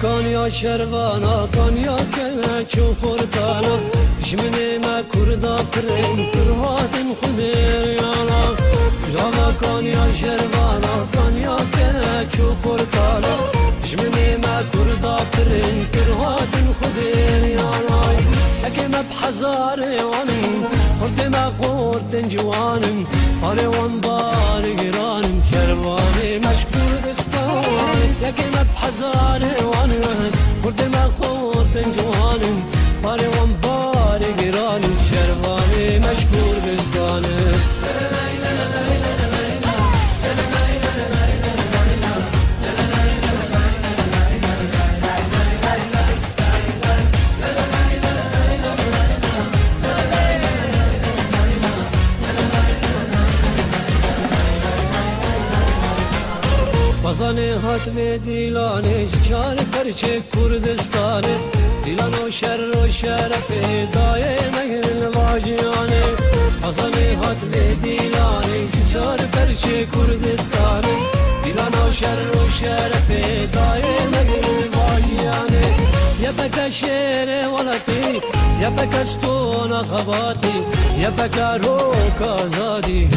کان یا شروانا کان یا کچو خورتانا دشمنی ما کردا کرن کرهاتن خودر یانا جاوا کان یا شروانا کان یا کچو خورتانا دشمنی ما کردا کرن کرهاتن خودر یانا اگه ما بحزار وانم خورد ما خورتن جوانم آره وان بار گرانم شرواني مشکور دستان اگه ما بحزار خورد ما خورد جوانم باره وان باره گرانم شروانه مشکور بستانم بازانه هات و دیلانه چار پرچه کردستانه دیلان و شر و شرف دایمه الواجیانه بازانه هات و دیلانه چار پرچه کردستانه دیلان و شر و شرف دایمه الواجیانه یا بکا شیر ولتی یا بکا استون خباتی یا بکا روک آزادی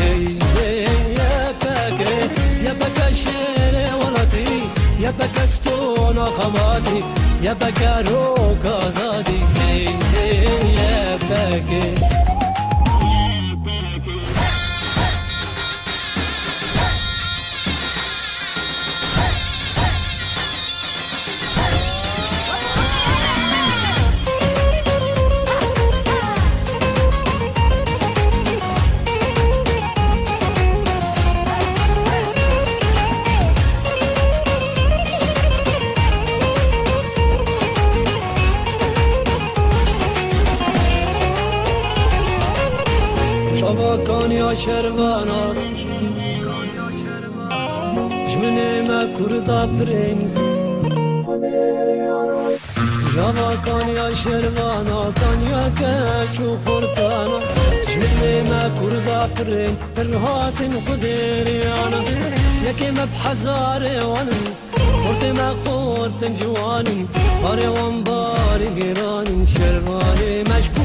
یا بکا شیر ولتی یا بکا استون خباتی یا بکا روک آزادی یا بکا کان یا شروانا جمنه ما کردا پرین جاوا کان یا شروانا کان یا کچو خورتانا جمنه ما کردا پرین پرهاتن خودریانا یکی ما بحزار وانم خورت ما خورتن جوانم باره وان باری گرانم شروانه مشکل